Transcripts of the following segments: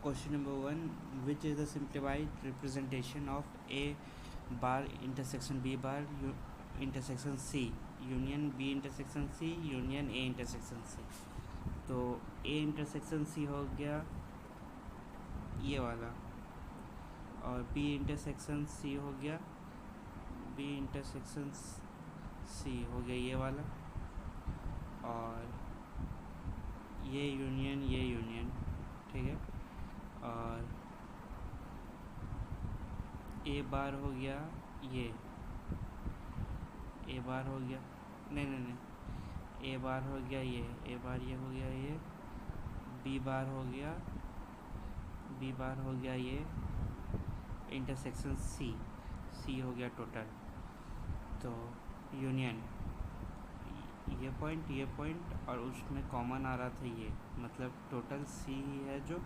Question number 1. Which is the simplified representation of A bar intersection B bar intersection C union B intersection C union A intersection C? तो A intersection C हो गया ये वाला, और B intersection C हो गया B intersection C हो गया ये वाला, और ये यूनियन, ठीक है। और ए बार हो गया ये, ए बार हो गया नहीं, ए बार हो गया ये, ए बार ये हो गया ये, बी बार हो गया ये इंटरसेक्शन सी हो गया टोटल। तो यूनियन ये पॉइंट और उसमें कॉमन आ रहा था ये, मतलब टोटल सी ही है जो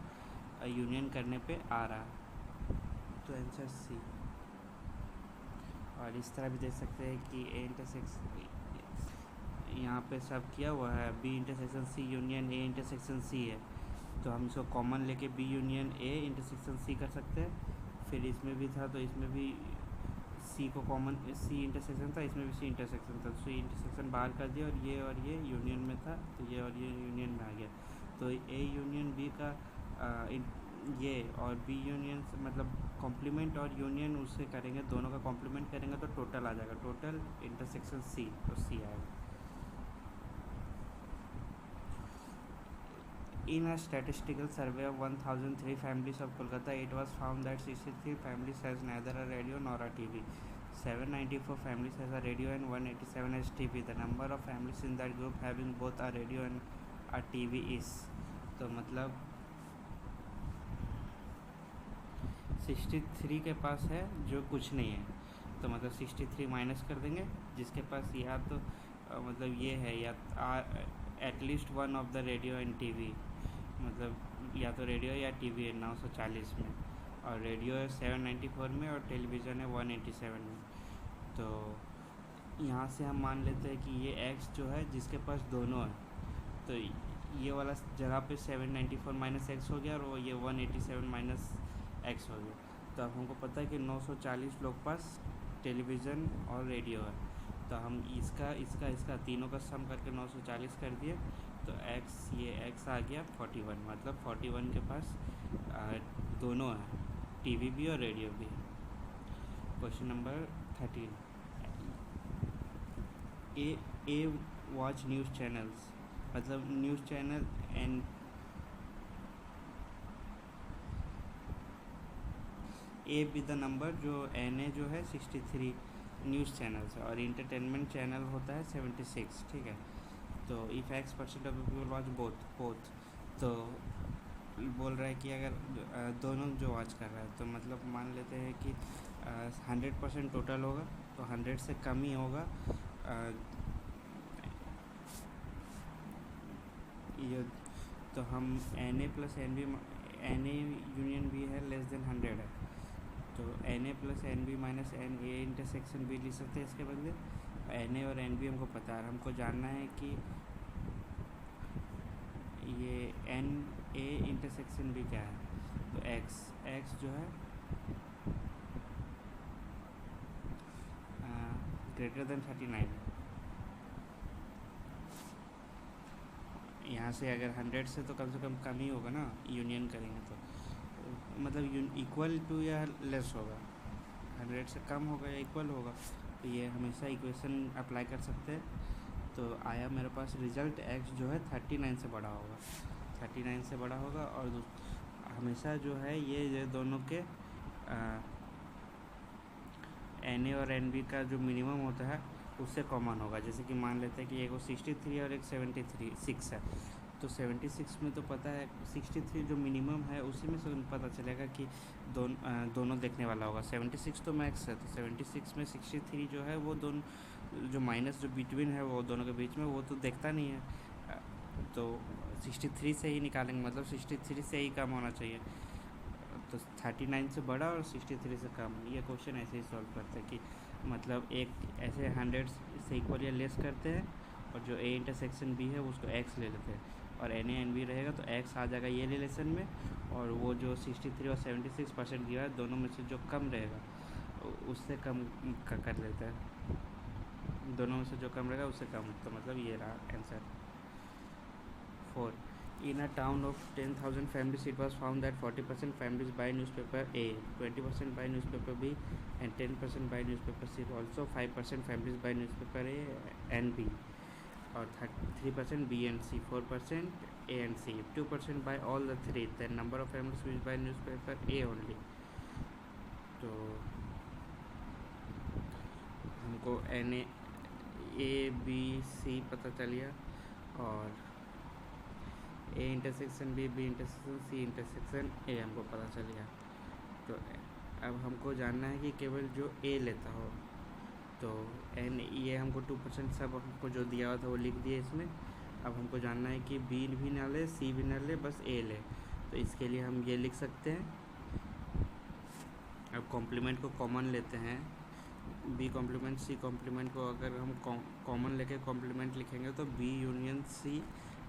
यूनियन करने पे आ रहा है, तो आंसर सी। और इस तरह भी देख सकते हैं कि ए इंटरसेक्शन यहाँ पे सब किया हुआ है, B intersection C union A intersection C है, तो हम इसको कॉमन लेके B union A intersection C कर सकते हैं। फिर इसमें भी था तो इसमें भी सी को कॉमन, सी इंटरसेक्शन था, इसमें भी सी इंटरसेक्शन था, सी इंटरसेक्शन बाहर कर दिया और ये यूनियन में था, तो ये और ये यूनियन में आ गया। तो ए यूनियन बी का ये और बी यूनियन मतलब कॉम्प्लीमेंट और यूनियन उससे करेंगे, दोनों का कॉम्प्लीमेंट करेंगे तो टोटल आ जाएगा, टोटल इंटरसेक्शन सी, तो सी आएगा। In a statistical survey of 1003 families of Kolkata, it was found that 63 families has neither a radio nor a TV. 794 families has a radio and 187 has TV. The number of families in that group having both a radio and a TV is, तो मतलब 63 के पास है जो कुछ नहीं है, तो मतलब 63 माइनस कर देंगे, जिसके पास या तो मतलब ये है या at least one of the radio and TV, मतलब या तो रेडियो या टीवी है 940 में, और रेडियो है 794 में और टेलीविज़न है 187 में। तो यहाँ से हम मान लेते हैं कि ये x जो है जिसके पास दोनों है, तो ये वाला जगह पे 794 माइनस एक्स हो गया और ये 187 माइनस एक्स हो गया। तो अब हमको पता है कि 940 लोग पास टेलीविज़न और रेडियो है, तो हम इसका तीनों का सम करके 940 कर दिए, तो ये x आ गया 41, मतलब 41 के पास दोनों है, टीवी भी और रेडियो भी। Question number 13. ए वॉच न्यूज़ चैनल्स, मतलब news channel and A be the number, जो एन ए जो है 63 न्यूज़ चैनल्स है, और इंटरटेनमेंट चैनल होता है 76, ठीक है। तो if X% of people watch both, तो बोल रहा है कि अगर दोनों जो वॉच कर रहा है, तो मतलब मान लेते हैं कि 100% टोटल होगा, तो 100 से कम ही होगा ये, तो हम n A plus n B, n A union B है लेस देन 100 है, तो n A plus n B minus n A intersection B लिख सकते हैं इसके बदले। एन ए और एन बी हमको पता है, हमको जानना है कि ये एन ए इंटरसेक्शन बी क्या है, तो एक्स जो है ग्रेटर देन 39, यहाँ से अगर 100 से तो कम से कम ही होगा ना, यूनियन करेंगे तो मतलब इक्वल टू या लेस होगा, 100 से कम होगा या इक्वल होगा, तो ये हमेशा इक्वेशन अप्लाई कर सकते हैं। तो आया मेरे पास रिज़ल्ट x जो है 39 से बड़ा होगा, 39 से बड़ा होगा, और हमेशा जो है ये दोनों के एन ए और एन बी का जो मिनिमम होता है उससे कॉमन होगा। जैसे कि मान लेते हैं कि एक 63 और एक 76 है, तो 76 में तो पता है 63 जो मिनिमम है उसी में से पता चलेगा कि दोनों देखने वाला होगा। 76 तो मैक्स है, तो 76 में 63 जो है वो दोनों जो माइनस जो बिटवीन है वो दोनों के बीच में, वो तो देखता नहीं है, तो 63 से ही निकालेंगे, मतलब 63 से ही कम होना चाहिए, तो 39 से बड़ा और 63 से कम। ये क्वेश्चन ऐसे ही सॉल्व करते हैं कि मतलब एक ऐसे 100 से इक्वल या लेस करते हैं, और जो ए इंटरसेक्शन बी है उसको एक्स ले लेते हैं, और NA/NB रहेगा तो x आ जाएगा ये रिलेशन में, और वो जो 63 और 76% दिया है दोनों में से जो कम रहेगा उससे कम कर लेते हैं, दोनों में से जो कम रहेगा उससे कम, तो मतलब ये रहा answer 4. In a town of 10,000 families, it was found that 40% families buy newspaper A, 20% buy newspaper B, and 10% buy newspaper C. Also, 5% families buy newspaper A and B, or 3% B and C, 4% A and C, 2% buy all the three. Then number of families which buy newspaper A only. तो हमको NA/A/B/C पता चल गया, और A intersection B, B intersection C intersection A हमको पता चल गया. तो अब हमको जानना है कि केवल जो A लेता हो, तो ये हमको 2% सब हमको जो दिया हुआ था वो लिख दिया इसमें. अब हमको जानना है कि B भी ना ले, C भी ना ले, बस A ले. तो इसके लिए हम ये लिख सकते हैं. अब कॉम्प्लीमेंट को कॉमन लेते हैं, B कॉम्प्लीमेंट C कॉम्प्लीमेंट को अगर हम कॉमन लेके कॉम्प्लीमेंट लिखेंगे तो B यूनियन C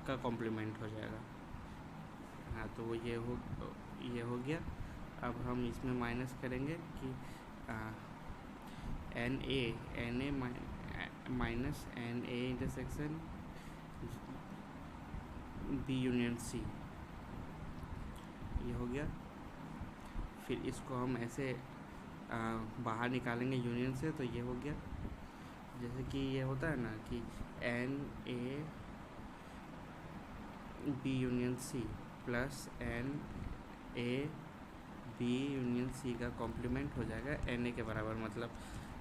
का कॉम्प्लीमेंट हो जाएगा. हाँ, तो वो ये हो गया. अब हम इसमें माइनस करेंगे कि NA minus NA intersection B union C, ये हो गया. फिर इसको हम ऐसे बाहर निकालेंगे यूनियन से, तो ये हो गया. जैसे कि ये होता है ना कि NA B union C plus NA B union C का कॉम्प्लीमेंट हो जाएगा NA के बराबर. मतलब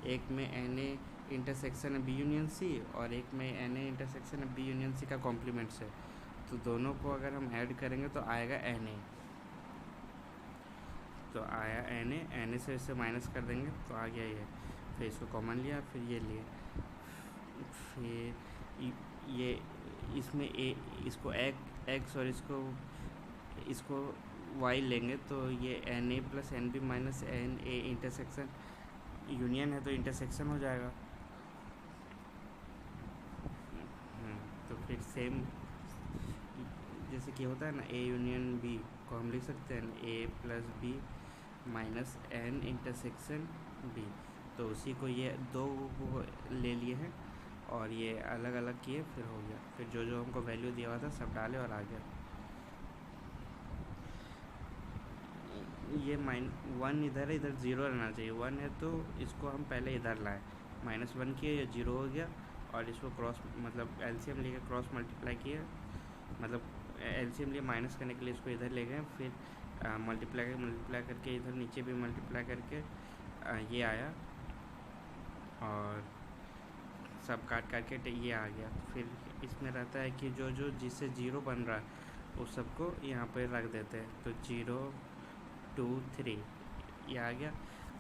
एक में NA इंटरसेक्शन है B यूनियन C, और एक में NA इंटरसेक्शन है B यूनियन C का कॉम्प्लीमेंट से. तो दोनों को अगर हम ऐड करेंगे तो आएगा NA. तो आया NA से इससे माइनस कर देंगे तो आ गया ये. फिर इसको कॉमन लिया, फिर ये लिए, फिर ये इसमें इसको x और इसको y लेंगे, तो ये NA plus NB minus NA intersection union है तो इंटरसेक्शन हो जाएगा. तो फिर सेम जैसे कि होता है ना A यूनियन B को हम लिख सकते हैं A plus B minus N intersection B. तो उसी को ये दो ले लिए हैं और ये अलग अलग किए, फिर हो गया. फिर जो जो हमको वैल्यू दिया हुआ था सब डाले और आ गया. ये -1 इधर है, इधर 0 रहना चाहिए. 1 है तो इसको हम पहले इधर लाए, -1 किए, ये 0 हो गया. और इसको क्रॉस मतलब LCM लेके क्रॉस मल्टीप्लाई किए, मतलब LCM लिए माइनस करने के लिए इसको इधर ले गए. फिर मल्टीप्लाई करके इधर नीचे भी मल्टीप्लाई करके ये आया, और सब काट के ये आ गया. फिर इसमें रहता है कि जो जो जिससे 0 बन रहा है उस सबको यहाँ पे रख देते हैं. तो 0 2 3 ये आ गया.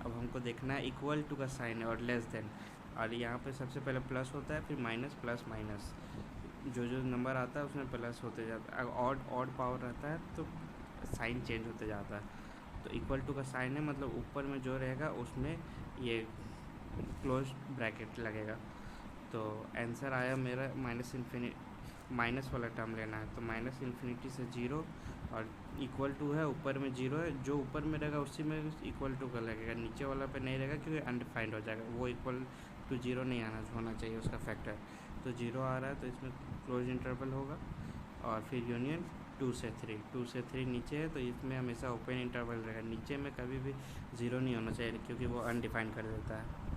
अब हमको देखना है इक्वल टू का साइन है और लेस देन, और यहाँ पे सबसे पहले प्लस होता है, फिर माइनस प्लस माइनस, जो जो नंबर आता है उसमें प्लस होते जाता है. अगर ऑड पावर रहता है तो साइन चेंज होते जाता है. तो इक्वल टू का साइन है, मतलब ऊपर में जो रहेगा उसमें ये क्लोज ब्रैकेट लगेगा. तो आंसर आया मेरा माइनस वाला टर्म लेना है. तो माइनस इन्फिनिटी से 0 और इक्वल टू है, ऊपर में 0 है, जो ऊपर में रहेगा उसी में इक्वल टू का लगेगा, नीचे वाला पे नहीं रहेगा क्योंकि अनडिफाइंड हो जाएगा. वो इक्वल टू 0 नहीं होना चाहिए उसका फैक्टर. तो 0 आ रहा है तो इसमें क्लोज इंटरवल होगा, और फिर यूनियन 2 से 3 नीचे है तो इसमें हमेशा ओपन इंटरवल रहेगा. नीचे में कभी भी 0 नहीं होना चाहिए क्योंकि वो अनडिफाइंड कर देता है.